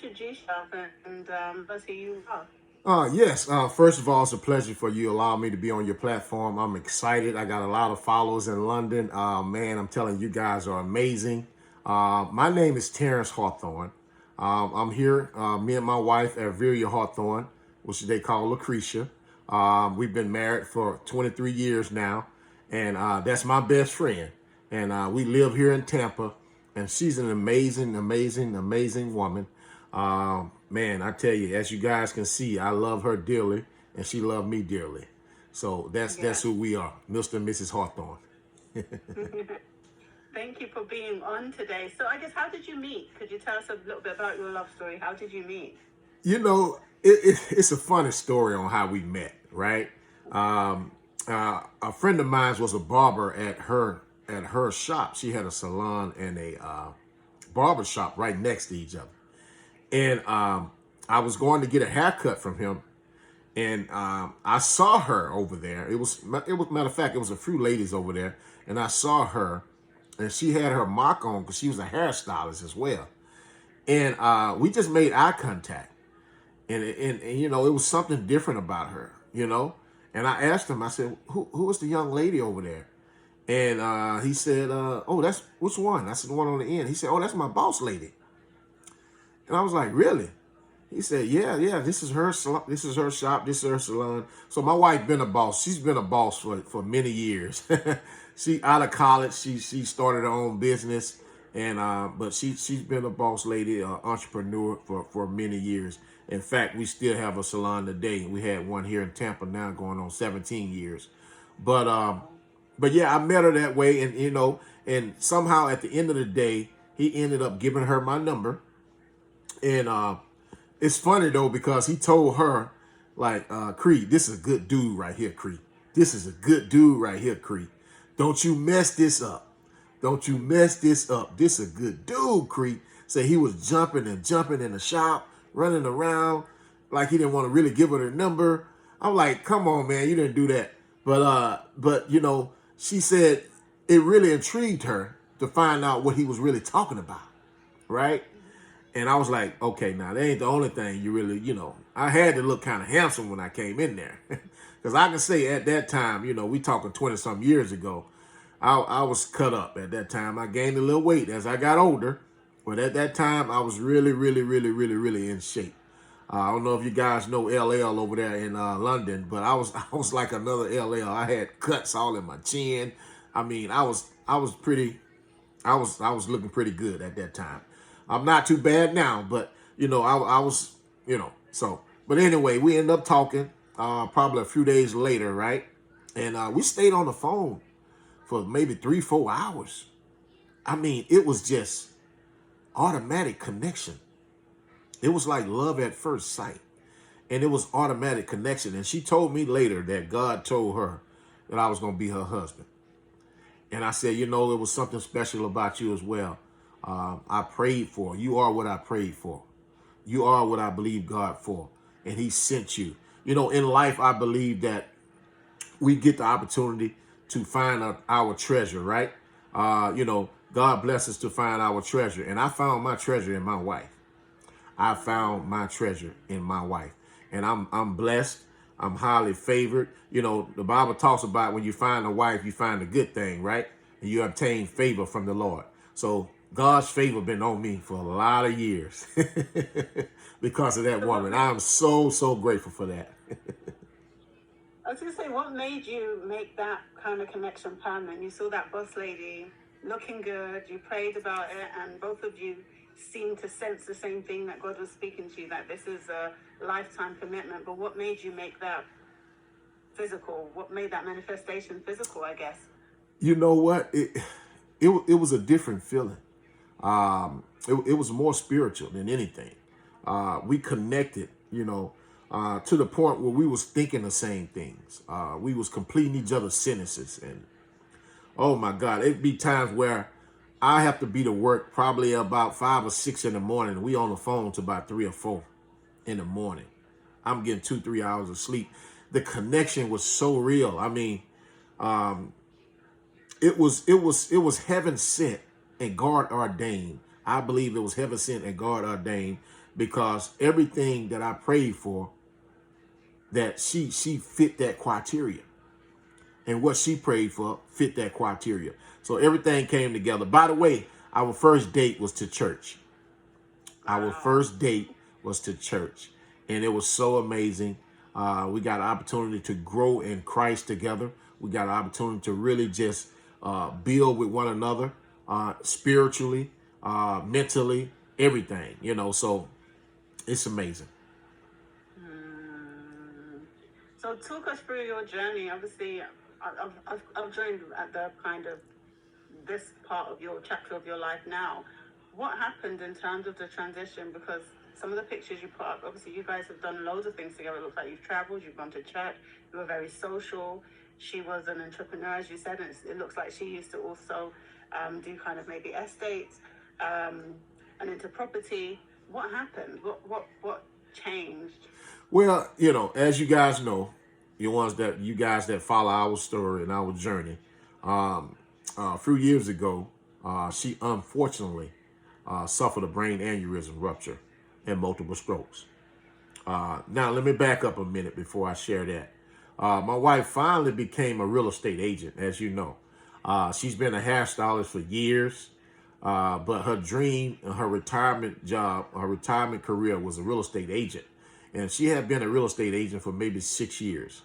introduce yourself and let's who you are. Yes. First of all, it's a pleasure for you allowing me to be on your platform. I'm excited. I got a lot of followers in London. Man, I'm telling you, guys are amazing. My name is Terrence Hawthorne. I'm here. Me and my wife, Averia Hawthorne, which they call Lucretia. We've been married for 23 years now, and that's my best friend. And we live here in Tampa, and she's an amazing, amazing, amazing woman. Man, I tell you, as you guys can see, I love her dearly, and she loved me dearly. So that's Yeah. who we are, Mr. and Mrs. Hawthorne. Thank you for being on today. So I guess how did you meet? Could you tell us a little bit about your love story? How did you meet? You know, it's a funny story on how we met, right? A friend of mine was a barber at her shop. She had a salon and a barber shop right next to each other, and I was going to get a haircut from him, and I saw her over there. It was matter of fact, it was a few ladies over there, and I saw her, and she had her mock on because she was a hairstylist as well, and we just made eye contact, and it was something different about her, and I asked him, I said, who is the young lady over there? And he said, oh, that's which one? I said, the one on the end. He said, oh, that's my boss lady. And I was like, really? He said, yeah, this is her this is her shop, this is her salon. So my wife been a boss. She's been a boss for many years. She out of college, she started her own business, and but she's been a boss lady, entrepreneur for many years. In fact, we still have a salon today. We had one here in Tampa now going on 17 years. But but yeah, I met her that way, and and somehow at the end of the day, he ended up giving her my number. And it's funny though, because he told her, like, Creed, this is a good dude right here, Creed. This is a good dude right here, Creed. Don't you mess this up. Don't you mess this up. This is a good dude, Creed. So he was jumping and jumping in the shop, running around like he didn't want to really give her the number. I'm like, come on, man, you didn't do that. But she said it really intrigued her to find out what he was really talking about, right? And I was like, okay, now that ain't the only thing you really, I had to look kind of handsome when I came in there. Because I can say at that time, we talking 20 some years ago, I was cut up at that time. I gained a little weight as I got older. But at that time, I was really, really, really, really, really in shape. I don't know if you guys know LL over there in London, but I was like another LL. I had cuts all in my chin. I mean, I was looking pretty good at that time. I'm not too bad now, but I was, so. But anyway, we ended up talking probably a few days later, right? And we stayed on the phone for maybe 3, 4 hours. I mean, it was just automatic connection. It was like love at first sight, and it was automatic connection. And she told me later that God told her that I was going to be her husband. And I said, it was something special about you as well. I prayed for. You are what I prayed for. You are what I believe God for. And he sent you. In life, I believe that we get the opportunity to find our treasure, right? God bless us to find our treasure. And I found my treasure in my wife. I found my treasure in my wife. And I'm blessed. I'm highly favored. The Bible talks about when you find a wife, you find a good thing, right? And you obtain favor from the Lord. So God's favor been on me for a lot of years because of that So woman. I'm so, so grateful for that. I was going to say, what made you make that kind of connection permanent? You saw that boss lady looking good, you prayed about it, and both of you seemed to sense the same thing, that God was speaking to you, that this is a lifetime commitment. But what made you make that physical? What made that manifestation physical, I guess? You know what? It was a different feeling. It was more spiritual than anything. We connected, to the point where we was thinking the same things. We was completing each other's sentences, and oh my God, it'd be times where I have to be to work probably about 5 or 6 in the morning. We on the phone to about 3 or 4 in the morning. I'm getting 2, 3 hours of sleep. The connection was so real. I mean, it was heaven sent and God ordained. I believe it was heaven sent and God ordained because everything that I prayed for, that she fit that criteria. And what she prayed for fit that criteria. So everything came together. By the way, our first date was to church. Our first date was to church. And it was so amazing. We got an opportunity to grow in Christ together. We got an opportunity to really just build with one another, spiritually, mentally, everything, so it's amazing. So talk us through your journey. Obviously, I've joined at the kind of this part of your chapter of your life now. What happened in terms of the transition? Because some of the pictures you put up, obviously you guys have done loads of things together. It looks like you've traveled, you've gone to church, you were very social. She was an entrepreneur, as you said, and it looks like she used to also do kind of maybe estates and into property. What happened? What changed? Well, as you guys know, you guys that follow our story and our journey, a few years ago, she unfortunately suffered a brain aneurysm rupture and multiple strokes. Now, let me back up a minute before I share that. My wife finally became a real estate agent, as you know. She's been a hairstylist for years, but her dream, her retirement job, her retirement career was a real estate agent. And she had been a real estate agent for maybe 6 years.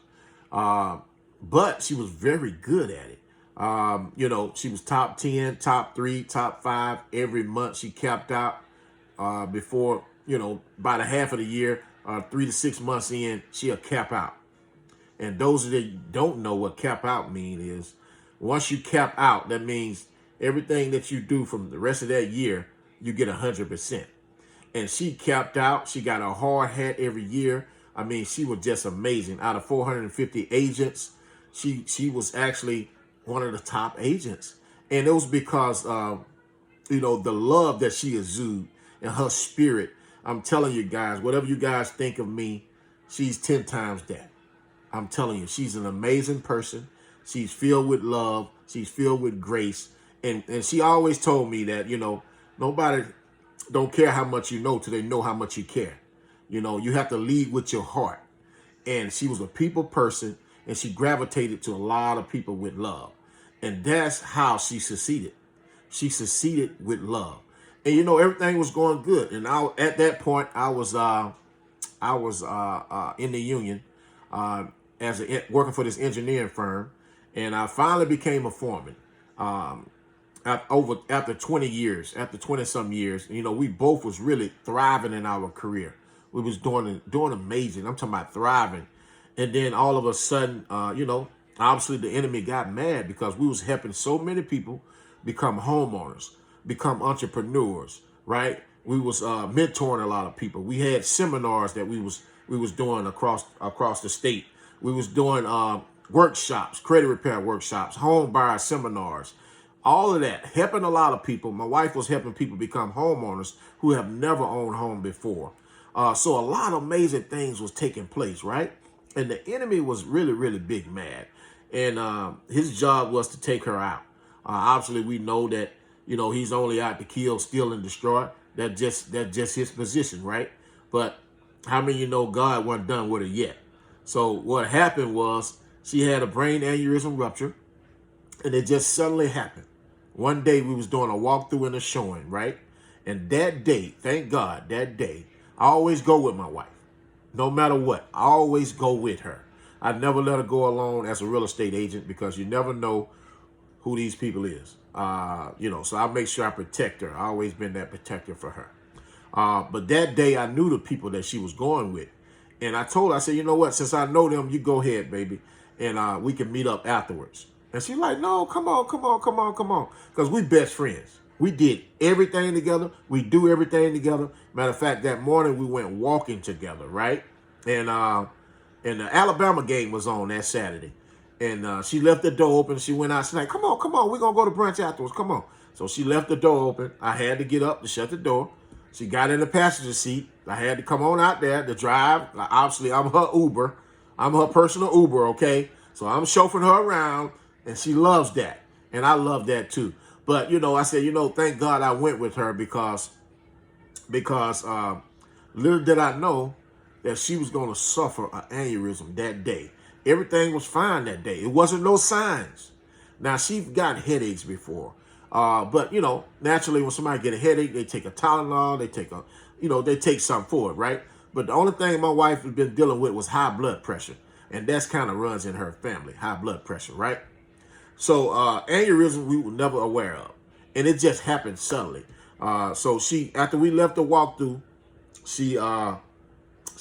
But she was very good at it. She was top 10, top 3, top 5 every month. She capped out before, by the half of the year, 3 to 6 months in, she'll cap out. And those that don't know what cap out mean is, once you cap out, that means everything that you do from the rest of that year, you get 100%. And she capped out. She got a hard hat every year. I mean, she was just amazing. Out of 450 agents, she was actually one of the top agents. And it was because, the love that she exuded and her spirit. I'm telling you guys, whatever you guys think of me, she's 10 times that. I'm telling you, she's an amazing person. She's filled with love. She's filled with grace. And she always told me that, nobody don't care how much you know till they know how much you care. You have to lead with your heart. And she was a people person, and she gravitated to a lot of people with love. And that's how she succeeded. She succeeded with love. And everything was going good. And at that point, I was in the union working for this engineering firm, and I finally became a foreman. After 20 years, after 20 some years, we both was really thriving in our career. We was doing amazing. I'm talking about thriving. And then all of a sudden, obviously the enemy got mad because we was helping so many people become homeowners, become entrepreneurs, right? We was mentoring a lot of people. We had seminars that we was doing across the state. We was doing workshops, credit repair workshops, home buyer seminars, all of that, helping a lot of people. My wife was helping people become homeowners who have never owned a home before. So a lot of amazing things was taking place, right? And the enemy was really, really big mad. And his job was to take her out. Obviously, we know that, he's only out to kill, steal, and destroy. That's just his position, right? But how many God wasn't done with her yet? So what happened was she had a brain aneurysm rupture, and it just suddenly happened. One day we was doing a walkthrough and a showing, right? And that day, thank God, that day, I always go with my wife. No matter what, I always go with her. I never let her go alone as a real estate agent because you never know who these people is. So I make sure I protect her. I always been that protector for her. But that day I knew the people that she was going with. And I told her, I said, you know what, since I know them, you go ahead, baby. And we can meet up afterwards. And she's like, no, come on. Because we best friends. We did everything together. We do everything together. Matter of fact, that morning we went walking together, right? And the Alabama game was on that Saturday. And she left the door open. She went out. She's like, come on. We're going to go to brunch afterwards. Come on. So she left the door open. I had to get up to shut the door. She got in the passenger seat. I had to come on out there to drive. Obviously, I'm her Uber. I'm her personal Uber, okay? So I'm chauffeuring her around, and she loves that. And I love that too. But, I said, thank God I went with her because Little did I know that she was going to suffer an aneurysm that day. Everything was fine that day. It wasn't no signs. Now, she's got headaches before. But, you know, naturally when somebody get a headache, they take a Tylenol, they take something for it, right? But the only thing my wife has been dealing with was high blood pressure. And that's kind of runs in her family, high blood pressure, right? So aneurysm we were never aware of. And it just happened suddenly. So after we left the walkthrough, she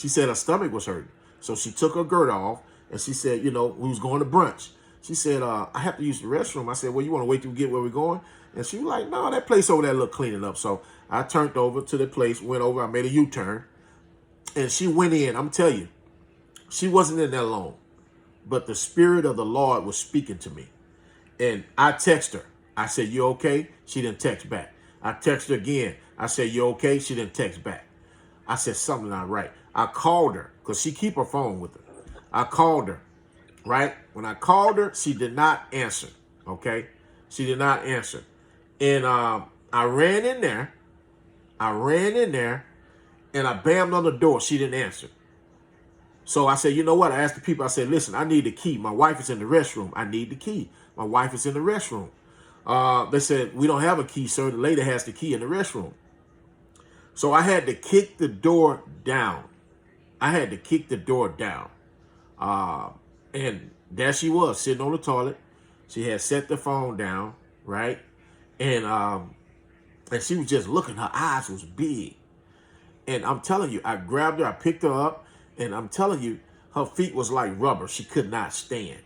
said her stomach was hurting. So she took her girdle off and she said, you know, we was going to brunch. She said, I have to use the restroom. I said, well, you want to wait till we get where we're going? And she was like, no, that place over there look cleaning up. So I turned over to the place, went over, I made a U-turn. And she went in. I'm telling you, she wasn't in there long. But the Spirit of the Lord was speaking to me. And I text her. I said, you okay? She didn't text back. I text her again. I said, you okay? She didn't text back. I said, something not right. I called her because she keep her phone with her. I called her, right? When I called her, she did not answer, okay? She did not answer. And I ran in there. And I bammed on the door. She didn't answer. So I said, you know what? I asked the people, I said, listen, I need the key. My wife is in the restroom. I need the key. My wife is in the restroom. They said, we don't have a key, sir. The lady has the key in the restroom. So I had to kick the door down. And there she was, sitting on the toilet. She had set the phone down, right? And she was just looking. Her eyes was big. And I'm telling you, I grabbed her, I picked her up, and I'm telling you, her feet was like rubber. She could not stand.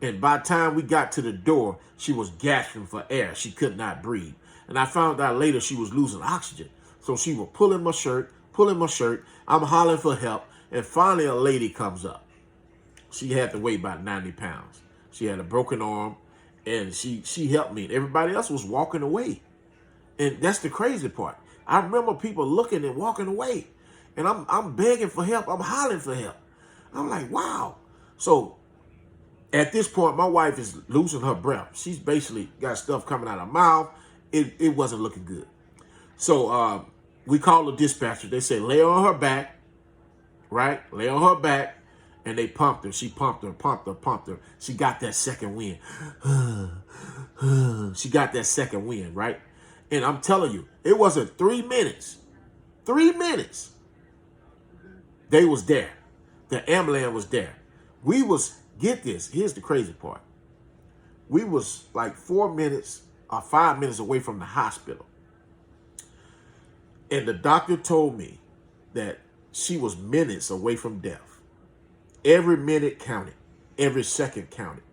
And by the time we got to the door, she was gasping for air. She could not breathe. And I found out later she was losing oxygen. So she was pulling my shirt. I'm hollering for help. And finally a lady comes up. She had to weigh about 90 pounds. She had a broken arm. And she helped me. And everybody else was walking away. And that's the crazy part. I remember people looking and walking away. And I'm begging for help. I'm hollering for help. I'm like, wow. So at this point, my wife is losing her breath. She's basically got stuff coming out of her mouth. It wasn't looking good. So we called the dispatcher. They said, lay her on her back, right? Lay on her back. And they pumped her. She pumped her. She got that second wind. She got that second wind, right? And I'm telling you, it wasn't 3 minutes. 3 minutes. They was there. The ambulance was there. We was, get this, here's the crazy part. We was like 4 minutes or 5 minutes away from the hospital. And the doctor told me that she was minutes away from death. Every minute counted. Every second counted.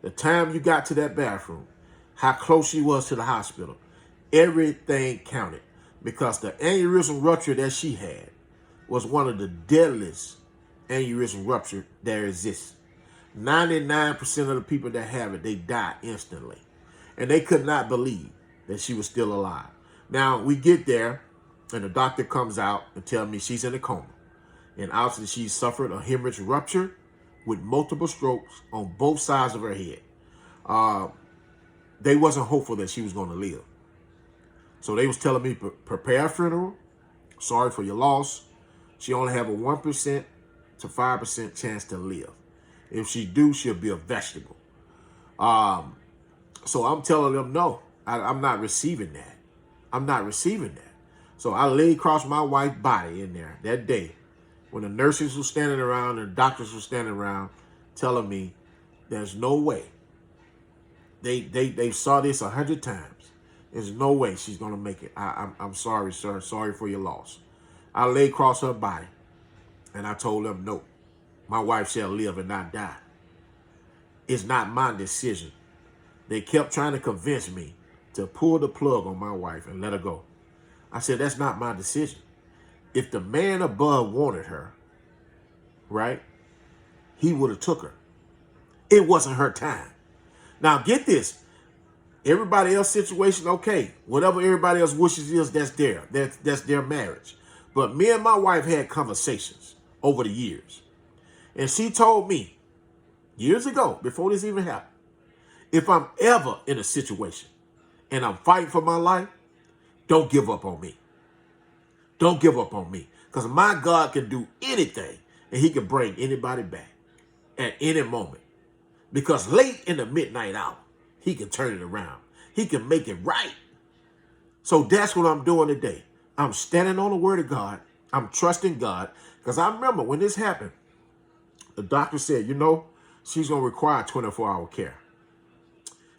The time you got to that bathroom, how close she was to the hospital, everything counted. Because the aneurysm rupture that she had was one of the deadliest aneurysm rupture there exists. 99% of the people that have it, they die instantly. And they could not believe that she was still alive. Now, we get there, and the doctor comes out and tells me she's in a coma. And obviously, she suffered a hemorrhage rupture with multiple strokes on both sides of her head. They wasn't hopeful that she was going to live. So they was telling me, prepare a funeral. Sorry for your loss. She only have a 1% to 5% chance to live. If she do, she'll be a vegetable. So I'm telling them, no, I'm not receiving that. I'm not receiving that. So I laid across my wife's body in there that day when the nurses were standing around and the doctors were standing around telling me there's no way. They saw this 100 times. There's no way she's going to make it. I'm sorry, sir. Sorry for your loss. I lay across her body and I told them, no, my wife shall live and not die. It's not my decision. They kept trying to convince me to pull the plug on my wife and let her go. I said, that's not my decision. If the man above wanted her, right, he would have took her. It wasn't her time. Now, get this. Everybody else's situation, okay. Whatever everybody else wishes is, that's their marriage. But me and my wife had conversations over the years. And she told me years ago, before this even happened, if I'm ever in a situation and I'm fighting for my life, don't give up on me. Don't give up on me. Because my God can do anything, and he can bring anybody back at any moment. Because late in the midnight hour, he can turn it around. He can make it right. So that's what I'm doing today. I'm standing on the word of God. I'm trusting God. Because I remember when this happened, the doctor said, she's going to require 24-hour care.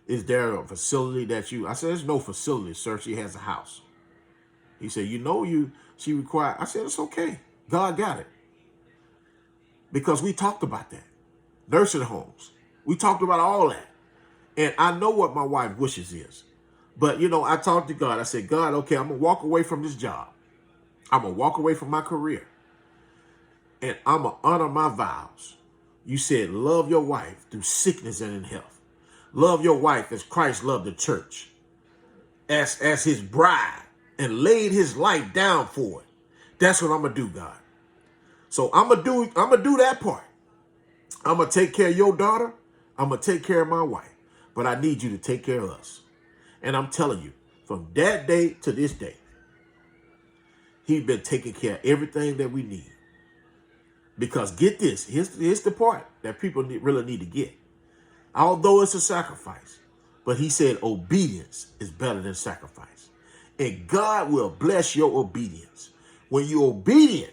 Is there a facility that I said, there's no facility, sir. She has a house. He said, she required. I said, it's okay. God got it. Because we talked about that. Nursing homes. We talked about all that. And I know what my wife's wishes is. But, I talked to God. I said, God, okay, I'm going to walk away from this job. I'm going to walk away from my career. And I'm going to honor my vows. You said, love your wife through sickness and in health. Love your wife as Christ loved the church. As his bride. And laid his life down for it. That's what I'm going to do, God. So I'm going to do that part. I'm going to take care of your daughter. I'm going to take care of my wife. But I need you to take care of us. And I'm telling you, from that day to this day, he's been taking care of everything that we need. Because get this, here's the part that people really need to get. Although it's a sacrifice, but he said obedience is better than sacrifice. And God will bless your obedience. When you're obedient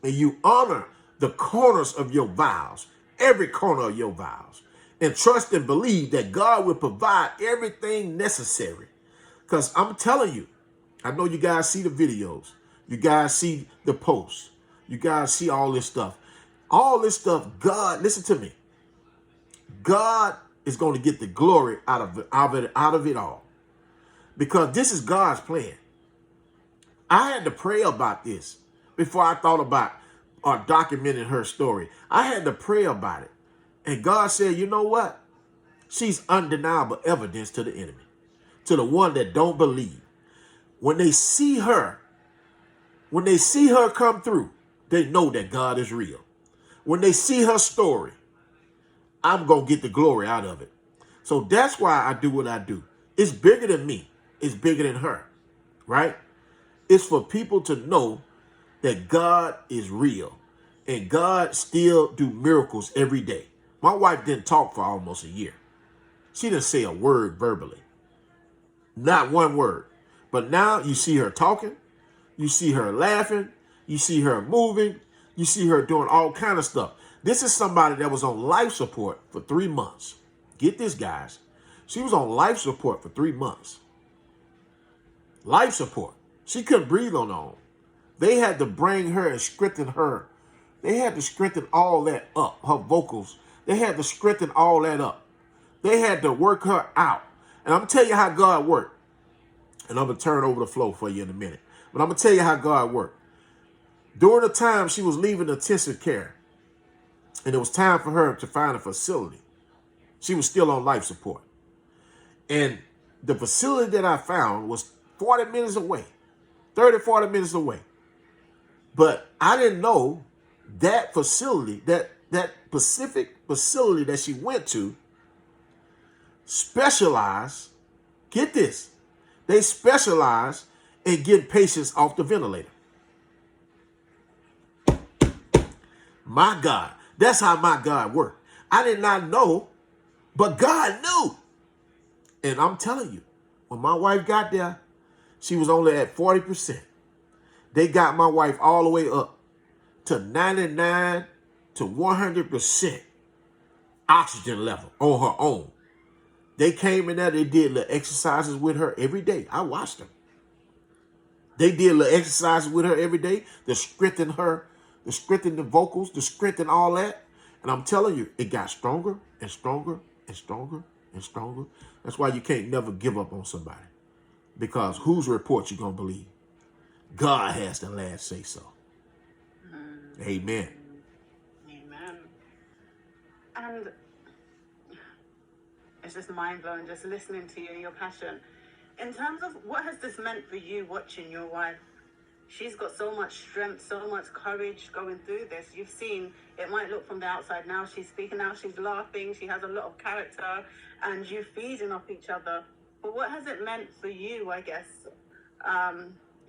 and you honor the corners of your vows, every corner of your vows, and trust and believe that God will provide everything necessary. Because I'm telling you, I know you guys see the videos. You guys see the posts. You guys see all this stuff. All this stuff, God, listen to me. God is going to get the glory out of it all. Because this is God's plan. I had to pray about this before I thought about documenting her story. I had to pray about it. And God said, you know what? She's undeniable evidence to the enemy, to the one that don't believe. When they see her come through, they know that God is real. When they see her story, I'm going to get the glory out of it. So that's why I do what I do. It's bigger than me. It's bigger than her, right? It's for people to know that God is real and God still do miracles every day. My wife didn't talk for almost a year. She didn't say a word verbally. Not one word. But now you see her talking. You see her laughing. You see her moving. You see her doing all kind of stuff. This is somebody that was on life support for 3 months. Get this, guys. She was on life support for 3 months. Life support. She couldn't breathe on her own. They had to bring her and strengthen her. They had to strengthen all that up. Her vocals. They had to strengthen all that up. They had to work her out. And I'm going to tell you how God worked. And I'm going to turn over the flow for you in a minute. But I'm going to tell you how God worked. During the time she was leaving intensive care, and it was time for her to find a facility, she was still on life support. And the facility that I found was 40 minutes away, 30, 40 minutes away. But I didn't know that facility, that specific facility that she went to, specialized, get this, they specialize in getting patients off the ventilator. My God, that's how my God worked. I did not know, but God knew. And I'm telling you, when my wife got there, she was only at 40%. They got my wife all the way up to 99 to 100% oxygen level on her own. They came in there, they did little exercises with her every day. I watched them. They did little exercises with her every day to strengthen her, to strengthen the vocals, to strengthen all that. And I'm telling you, it got stronger and stronger and stronger and stronger. That's why you can't never give up on somebody. Because whose report you going to believe? God has the last say so. Amen. Amen. And it's just mind-blowing just listening to you and your passion. In terms of what has this meant for you watching your wife? She's got so much strength, so much courage going through this. You've seen, it might look from the outside now, she's speaking now, she's laughing, she has a lot of character, and you feeding off each other. But what has it meant for you, I guess?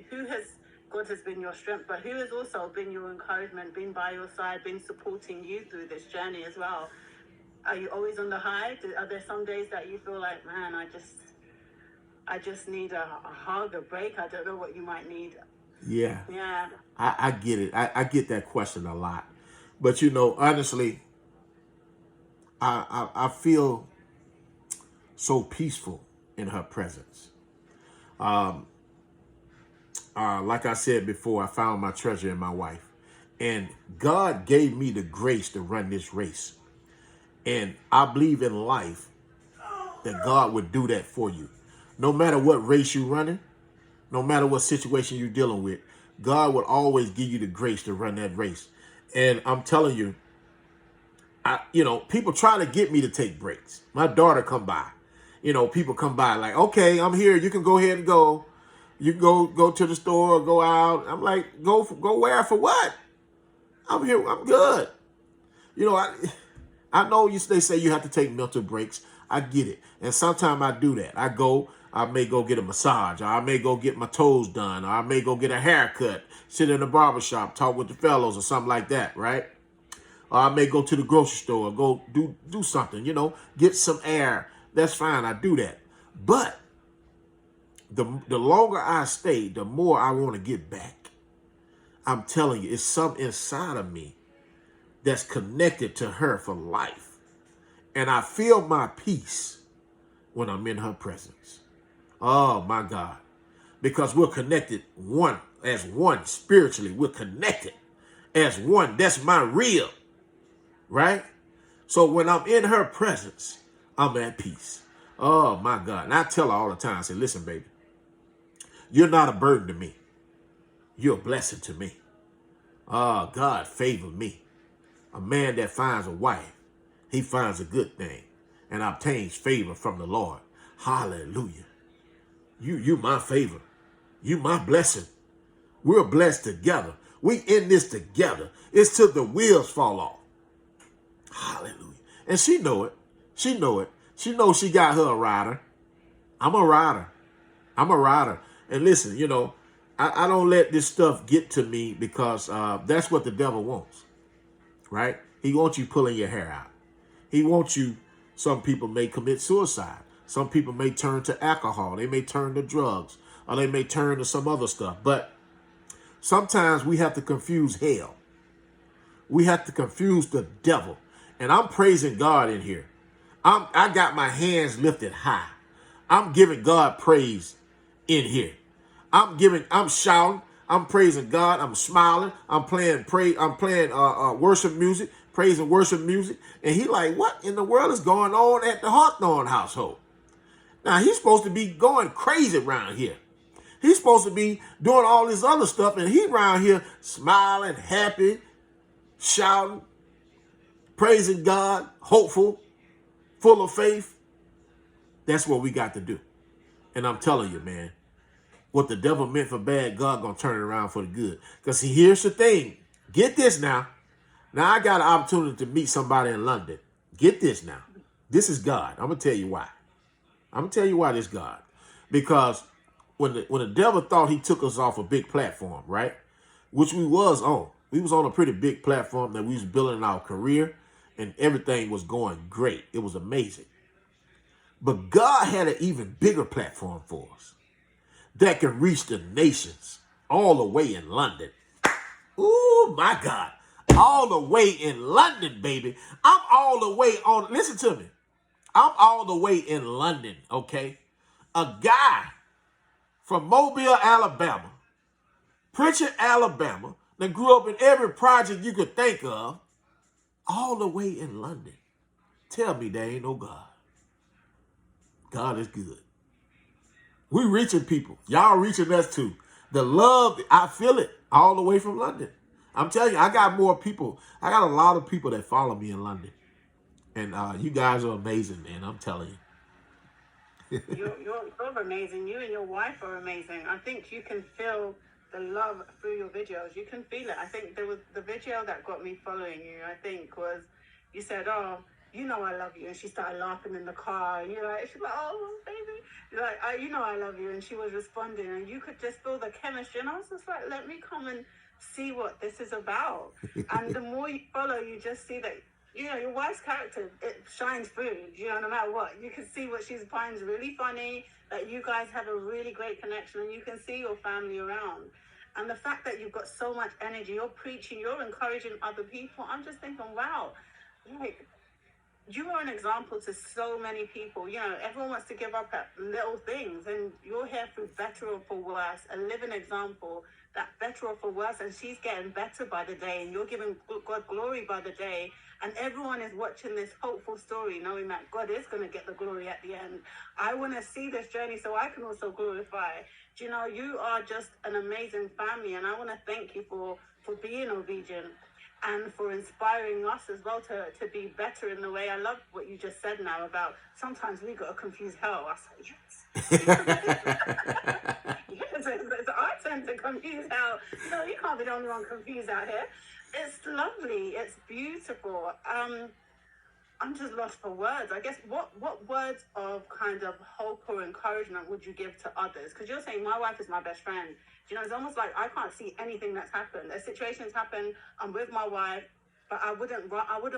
Who has God has been your strength, but who has also been your encouragement, been by your side, been supporting you through this journey as well? Are you always on the high? Are there some days that you feel like, man, I just need a hug, a break? I don't know what you might need. Yeah. Yeah. I get it. I get that question a lot. But, you know, honestly, I feel so peaceful in her presence. Like I said before, I found my treasure in my wife. And God gave me the grace to run this race. And I believe in life that God would do that for you. No matter what race you're running, no matter what situation you're dealing with, God will always give you the grace to run that race. And I'm telling you, people try to get me to take breaks. My daughter come by. People come by like, okay, I'm here. You can go ahead and go. You can go to the store or go out. I'm like, go where for what? I'm here. I'm good. I know they say you have to take mental breaks. I get it. And sometimes I do that. I may go get a massage, or I may go get my toes done, or I may go get a haircut, sit in a barbershop, talk with the fellows or something like that, right? Or I may go to the grocery store, go do something, get some air. That's fine. I do that. But the longer I stay, the more I want to get back. I'm telling you, it's something inside of me that's connected to her for life. And I feel my peace when I'm in her presence. Oh, my God. Because we're connected as one spiritually. We're connected as one. That's my real, right? So when I'm in her presence, I'm at peace. Oh, my God. And I tell her all the time, I say, listen, baby, you're not a burden to me. You're a blessing to me. Oh, God favored me. A man that finds a wife, he finds a good thing and obtains favor from the Lord. Hallelujah. You my favor. You my blessing. We're blessed together. We in this together. It's till the wheels fall off. Hallelujah. And she know it. She know it. She knows she got her a rider. I'm a rider. I'm a rider. And listen, I don't let this stuff get to me because that's what the devil wants, right? He wants you pulling your hair out. He wants you, some people may commit suicide. Some people may turn to alcohol. They may turn to drugs, or they may turn to some other stuff. But sometimes we have to confuse hell. We have to confuse the devil. And I'm praising God in here. I got my hands lifted high. I'm giving God praise in here. I'm shouting. I'm praising God. I'm smiling. I'm playing worship music, praise and worship music. And he like, what in the world is going on at the Hawthorne household? Now he's supposed to be going crazy around here. He's supposed to be doing all this other stuff, and he around here smiling, happy, shouting, praising God, hopeful, full of faith. That's what we got to do. And I'm telling you, man, what the devil meant for bad, God gonna turn it around for the good. Because here's the thing. Get this now. Now I got an opportunity to meet somebody in London. Get this now. This is God. I'm gonna tell you why. I'm gonna tell you why this is God. Because when the devil thought he took us off a big platform, right? Which we was on. We was on a pretty big platform that we was building our career, and everything was going great. It was amazing. But God had an even bigger platform for us that can reach the nations all the way in London. Oh, my God. All the way in London, baby. I'm all the way on. Listen to me. I'm all the way in London, okay? A guy from Mobile, Alabama, Pritchard, Alabama, that grew up in every project you could think of, all the way in London. Tell me there ain't no God. God is good. We reaching people. Y'all reaching us too. The love, I feel it all the way from London. I'm telling you, I got more people. I got a lot of people that follow me in London. And you guys are amazing, man. I'm telling you. You're amazing. You and your wife are amazing. I think you can feel the love through your videos. You can feel it. I think there was the video that got me following you, I think, was you said, oh, you know I love you. And she started laughing in the car. And you're like, she's like, oh, baby. You're like, you know I love you. And she was responding. And you could just feel the chemistry. And I was just like, let me come and see what this is about. And the more you follow, you just see that, you know, your wife's character, it shines through, you know, no matter what. You can see what she finds really funny, that you guys have a really great connection, and you can see your family around. And the fact that you've got so much energy, you're preaching, you're encouraging other people. I'm just thinking, wow, like, you are an example to so many people. You know, everyone wants to give up at little things, and you're here through better or for worse, a living example that better or for worse, and she's getting better by the day, and you're giving God glory by the day, and everyone is watching this hopeful story, knowing that God is going to get the glory at the end. I want to see this journey so I can also glorify. Do you know, you are just an amazing family, and I want to thank you for being obedient and for inspiring us as well to be better in the way. I love what you just said now about sometimes we got to confuse hell. I said, yes. Yes, it's our turn to confuse hell. No, you can't be the only one confused out here. It's lovely. It's beautiful. I'm just lost for words. I guess what words of kind of hope or encouragement would you give to others? Because you're saying my wife is my best friend. You know, it's almost like I can't see anything that's happened. A situation's happened. I'm with my wife, but I wouldn't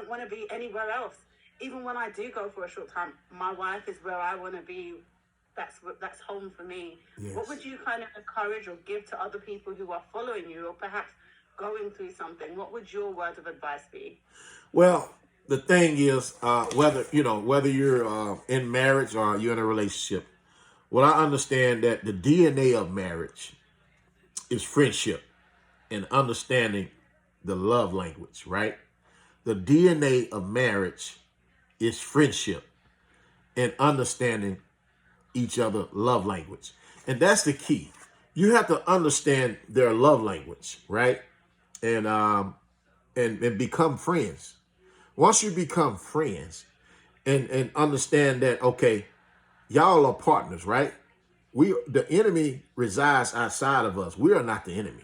want to be anywhere else. Even when I do go for a short time, my wife is where I want to be. That's home for me. Yes. What would you kind of encourage or give to other people who are following you or perhaps going through something? What would your word of advice be? Well, the thing is, whether you're in marriage or you're in a relationship, well, I understand that the DNA of marriage is friendship and understanding the love language, right? The DNA of marriage is friendship and understanding each other love language. And that's the key. You have to understand their love language, right? And become friends. Once you become friends and understand that, okay, y'all are partners, right? The enemy resides outside of us. We are not the enemy.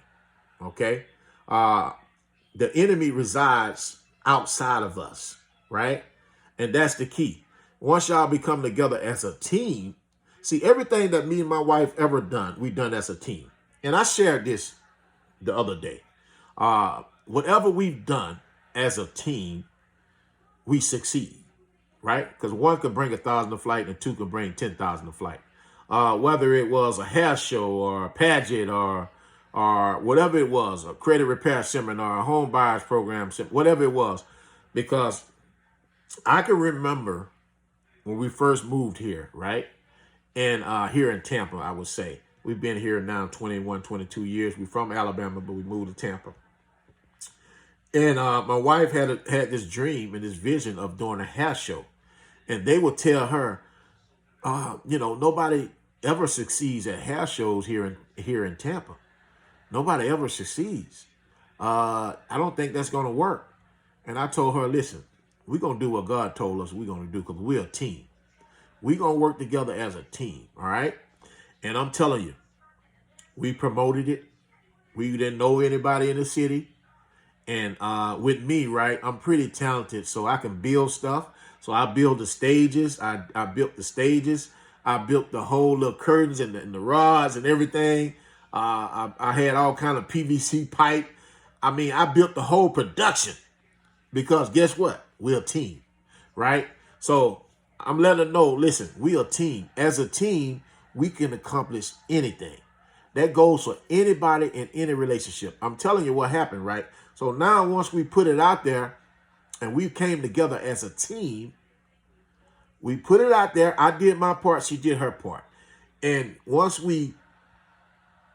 Okay. The enemy resides outside of us, right? And that's the key. Once y'all become together as a team, see, everything that me and my wife ever done, we done as a team. And I shared this the other day. Whatever we've done as a team, we succeed, right? Because one could bring 1,000 to flight and two could bring 10,000 to flight. Whether it was a hair show or a pageant or whatever it was, a credit repair seminar, a home buyers program, whatever it was. Because I can remember when we first moved here, right? And here in Tampa, I would say. We've been here now 21, 22 years. We're from Alabama, but we moved to Tampa. And my wife had this dream and this vision of doing a hair show. And they would tell her, nobody ever succeeds at hair shows here in Tampa. Nobody ever succeeds. I don't think that's going to work. And I told her, listen, we're going to do what God told us we're going to do because we're a team. We're going to work together as a team, all right? And I'm telling you, we promoted it. We didn't know anybody in the city. And with me, right, I'm pretty talented, so I can build stuff. So I build the stages. I built the stages. I built the whole little curtains and the rods and everything. I had all kind of PVC pipe. I mean, I built the whole production because guess what? We're a team, right? So I'm letting her know, listen, we're a team. As a team, we can accomplish anything. That goes for anybody in any relationship. I'm telling you what happened, right? So now once we put it out there and we came together as a team, we put it out there. I did my part. She did her part. And once we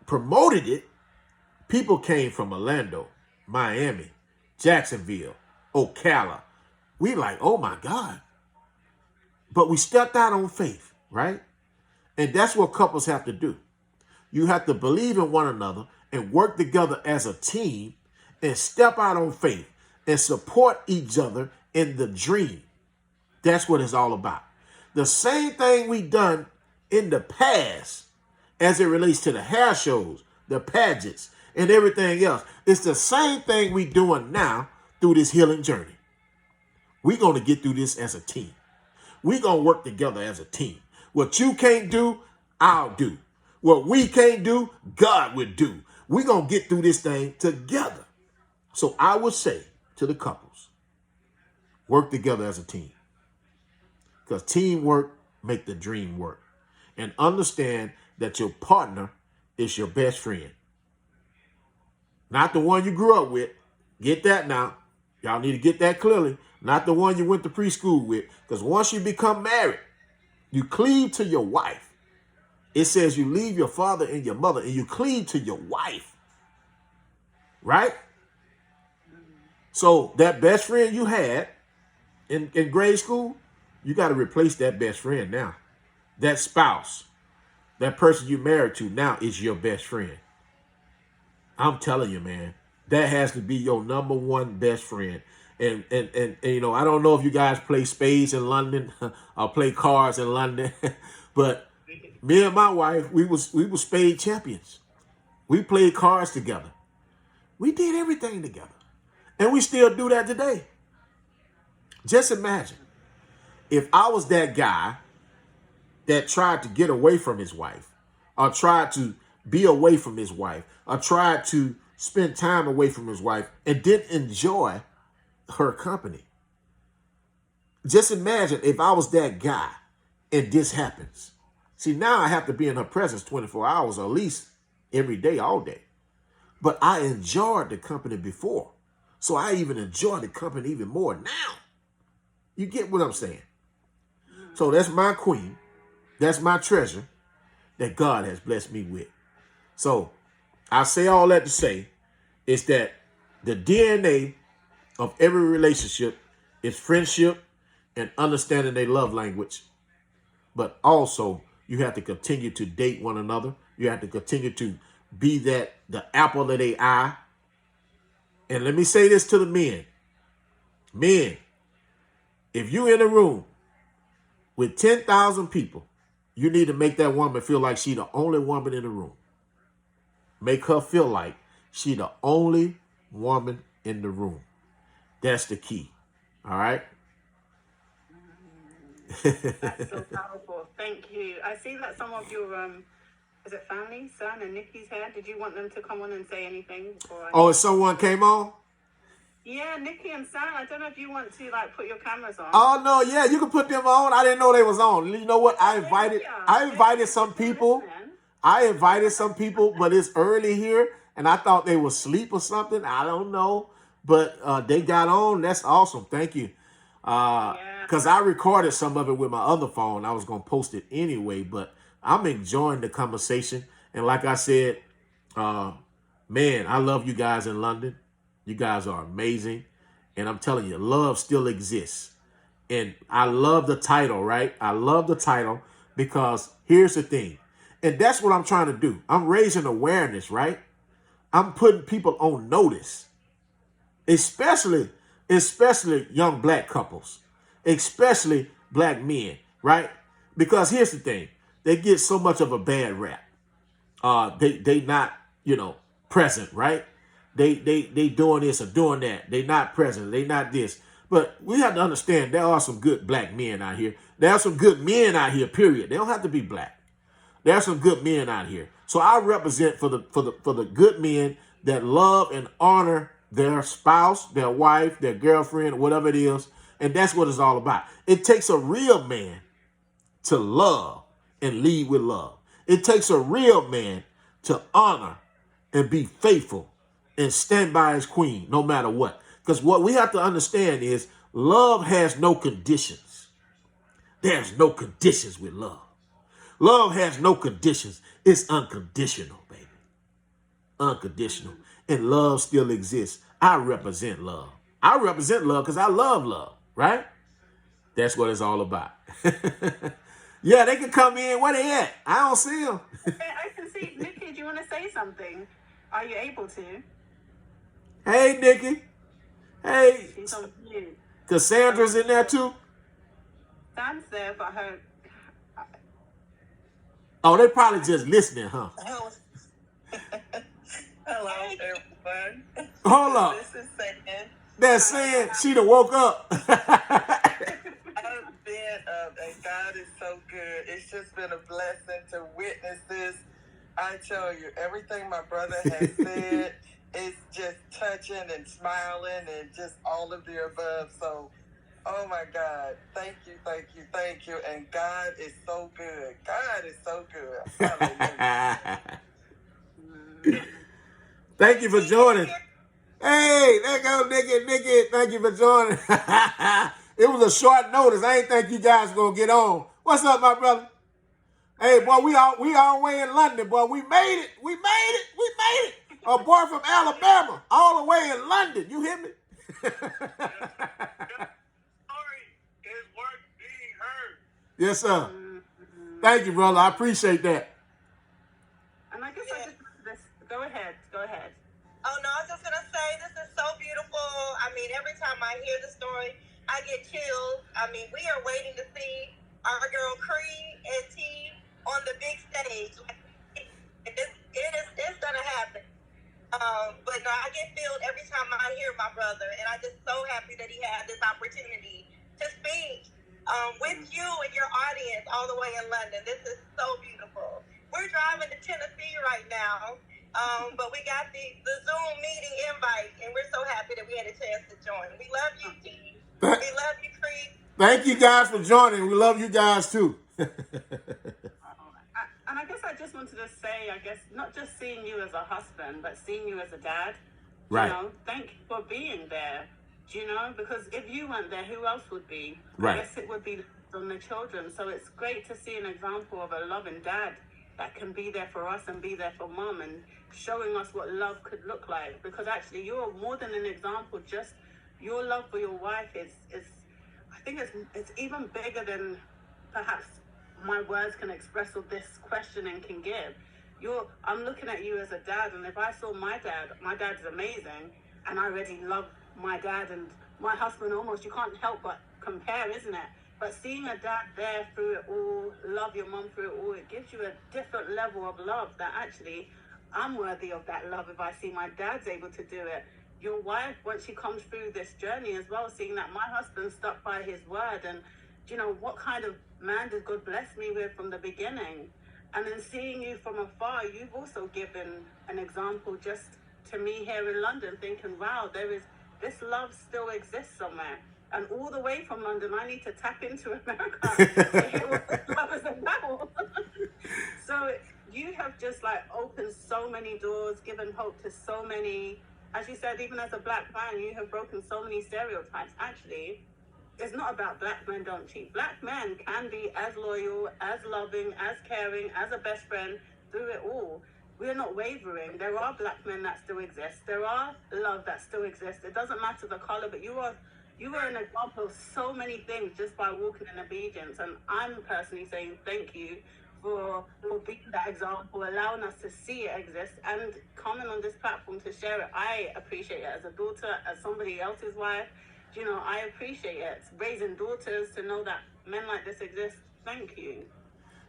promoted it, people came from Orlando, Miami, Jacksonville, Ocala. We like, oh my God. But we stepped out on faith, right? And that's what couples have to do. You have to believe in one another and work together as a team and step out on faith and support each other in the dream. That's what it's all about. The same thing we done in the past as it relates to the hair shows, the pageants, and everything else. It's the same thing we doing now through this healing journey. We're going to get through this as a team. We're going to work together as a team. What you can't do, I'll do. What we can't do, God will do. We're going to get through this thing together. So I would say to the couples, work together as a team. Because teamwork make the dream work. And understand that your partner is your best friend. Not the one you grew up with. Get that now. Y'all need to get that clearly. Not the one you went to preschool with. Because once you become married, you cleave to your wife. It says you leave your father and your mother and you cleave to your wife. Right? So that best friend you had in grade school, you got to replace that best friend now. That spouse, that person you married to now is your best friend. I'm telling you, man, that has to be your number one best friend. And you know, I don't know if you guys play spades in London or play cards in London, but me and my wife, we was spade champions. We played cards together. We did everything together. And we still do that today. Just imagine if I was that guy that tried to get away from his wife or tried to be away from his wife or tried to spend time away from his wife and didn't enjoy her company. Just imagine if I was that guy and this happens. See, now I have to be in her presence 24 hours or at least every day, all day. But I enjoyed the company before. So I even enjoy the company even more now. You get what I'm saying? So that's my queen. That's my treasure that God has blessed me with. So I say all that to say is that the DNA of every relationship is friendship and understanding their love language. But also you have to continue to date one another. You have to continue to be the apple of their eye. And let me say this to the men. Men, if you're in a room with 10,000 people, you need to make that woman feel like she's the only woman in the room. Make her feel like she's the only woman in the room. That's the key. All right? That's so powerful. Thank you. I see that some of your is it family, son, and Nikki's here. Did you want them to come on and say anything? Oh, if someone came on? Yeah, Nikki and Son. I don't know if you want to like put your cameras on. Oh no, yeah, you can put them on. I didn't know they was on. You know what? I invited some people. I invited some people, but it's early here, and I thought they were asleep or something. I don't know, but they got on. That's awesome. Thank you. Because I recorded some of it with my other phone. I was gonna post it anyway, but I'm enjoying the conversation. And like I said, man, I love you guys in London. You guys are amazing. And I'm telling you, love still exists. And I love the title, right? I love the title because here's the thing. And that's what I'm trying to do. I'm raising awareness, right? I'm putting people on notice, especially young black couples, especially black men, right? Because here's the thing. They get so much of a bad rap. They not, present, right? They doing this or doing that. They not present. They not this. But we have to understand there are some good black men out here. There are some good men out here, period. They don't have to be black. There are some good men out here. So I represent for the good men that love and honor their spouse, their wife, their girlfriend, whatever it is. And that's what it's all about. It takes a real man to love and lead with love. It takes a real man to honor and be faithful and stand by his queen no matter what. Because what we have to understand is love has no conditions. There's no conditions with love. Love has no conditions. It's unconditional, baby. Unconditional. And love still exists. I represent love. I represent love because I love love, right? That's what it's all about. Yeah, they can come in. Where they at? I don't see them. I can see. Nikki, do you want to say something? Are you able to? Hey, Nikki. Hey. She's on mute. Cassandra's in there too? Sam's there, but her... Oh, they probably just listening, huh? Hello, everyone. Hold up. This is Sam. That saying, she done woke up. I've been up, and God is so good. It's just been a blessing to witness this. I tell you, everything my brother has said is just touching and smiling and just all of the above. So, oh my God, thank you, thank you, thank you. And God is so good. God is so good. Hallelujah. Thank you for joining. Hey, there go Nikki. Nikki, thank you for joining. It was a short notice. I ain't think you guys gonna get on. What's up, my brother? Hey, boy, we all the way in London, boy. We made it. We made it. We made it. A boy from Alabama, all the way in London. You hear me? His work being heard. Yes, sir. Thank you, brother. I appreciate that. And I guess I just this. Go ahead. Go ahead. Oh no, I was just gonna say this is so beautiful. I mean, every time I hear the story, I get chills. I mean, we are waiting to see our girl Cree and T on the big stage. It's gonna happen. But no, I get filled every time I hear my brother, and I'm just so happy that he had this opportunity to speak with you and your audience all the way in London. This is so beautiful. We're driving to Tennessee right now, but we got the Zoom meeting invite, and we're so happy that we had a chance to join. We love you, T. We love you, Cree. Thank you guys for joining. We love you guys too. And I guess I just wanted to say, I guess, not just seeing you as a husband, but seeing you as a dad. Right. You know, thank you for being there. You know, because if you weren't there, who else would be? Right. I guess it would be on the children. So it's great to see an example of a loving dad that can be there for us and be there for mom and showing us what love could look like. Because actually, you're more than an example. Just your love for your wife is I think it's even bigger than perhaps my words can express or this questioning can give. I'm looking at you as a dad, and if I saw my dad's amazing, and I already love my dad and my husband almost, you can't help but compare, isn't it? But seeing a dad there through it all, love your mom through it all, it gives you a different level of love that actually I'm worthy of that love if I see my dad's able to do it. Your wife, once she comes through this journey as well, seeing that my husband stuck by his word, and you know, what kind of man did God bless me with from the beginning? And then seeing you from afar, you've also given an example just to me here in London, thinking, wow, this love still exists somewhere. And all the way from London, I need to tap into America to hear what this love is about. So you have just like opened so many doors, given hope to so many. As you said, even as a black man, you have broken so many stereotypes. Actually, it's not about black men don't cheat. Black men can be as loyal, as loving, as caring, as a best friend through it all. We're not wavering. There are black men that still exist. There are love that still exists. It doesn't matter the color, but you are an example of so many things just by walking in obedience. And I'm personally saying thank you for being that example, allowing us to see it exist and coming on this platform to share it. I appreciate it as a daughter, as somebody else's wife. You know, I appreciate it. Raising daughters to know that men like this exist. Thank you.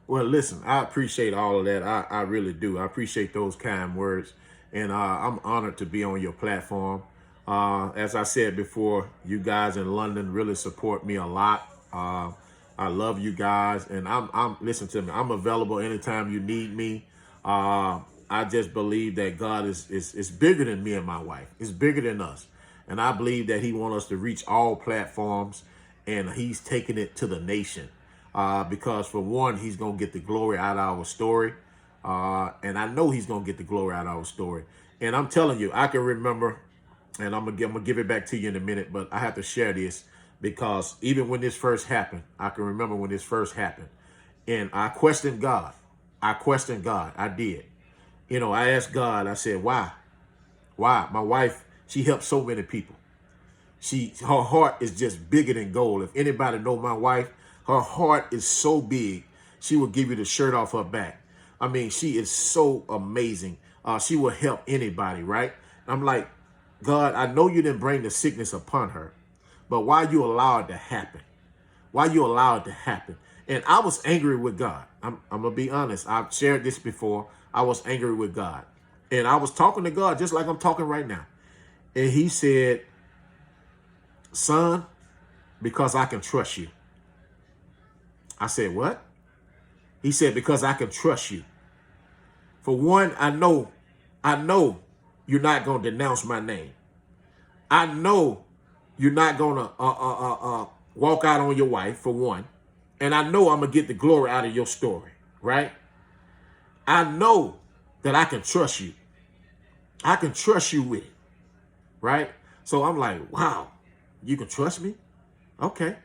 Well, listen, I appreciate all of that. I really do. I appreciate those kind words. And I'm honored to be on your platform. As I said before, you guys in London really support me a lot. I love you guys. And listen to me, I'm available anytime you need me. I just believe that God is bigger than me and my wife. It's bigger than us. And I believe that he wants us to reach all platforms, and he's taking it to the nation. Because for one, he's going to get the glory out of our story. And I know he's going to get the glory out of our story. And I'm telling you, I can remember, and I'm gonna give it back to you in a minute, but I have to share this because even when this first happened, I can remember when this first happened. And I questioned God. I did. You know, I asked God, I said, why? Why? My wife, she helped so many people. Her heart is just bigger than gold. If anybody know my wife, her heart is so big, she will give you the shirt off her back. I mean, she is so amazing. She will help anybody, right? I'm like, God, I know you didn't bring the sickness upon her, but why you allow it to happen? Why you allow it to happen? And I was angry with God. I'm going to be honest. I've shared this before. I was angry with God. And I was talking to God just like I'm talking right now. And he said, son, because I can trust you. I said, what? He said, because I can trust you. For one, I know you're not going to denounce my name. I know you're not going to walk out on your wife, for one. And I know I'm going to get the glory out of your story, right? I know that I can trust you. I can trust you with it, right? So I'm like, wow, you can trust me? Okay.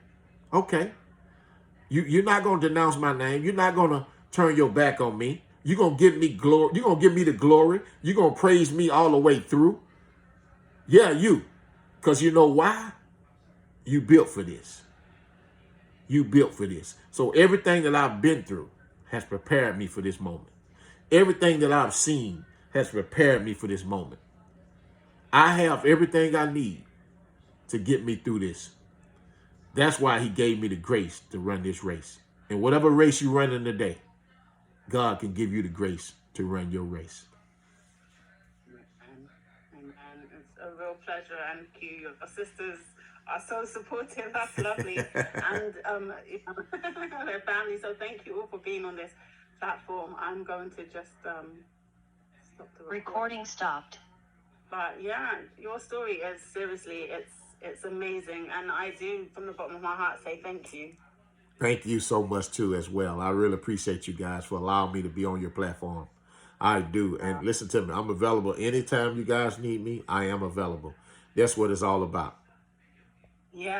You're not going to denounce my name. You're not going to turn your back on me. You're going to give me glory. You're going to give me the glory. You're going to praise me all the way through. Yeah, you. Because you know why? You built for this. You built for this. So everything that I've been through has prepared me for this moment. Everything that I've seen has prepared me for this moment. I have everything I need to get me through this. That's why he gave me the grace to run this race. And whatever race you run in today, God can give you the grace to run your race. And it's a real pleasure. And your sisters are so supportive. That's lovely. And their family. So thank you all for being on this platform. I'm going to just stop the recording stopped. But yeah, your story is seriously, it's amazing. And I do, from the bottom of my heart, say thank you. Thank you so much, too, as well. I really appreciate you guys for allowing me to be on your platform. I do. And listen to me. I'm available anytime you guys need me. I am available. That's what it's all about. Yeah.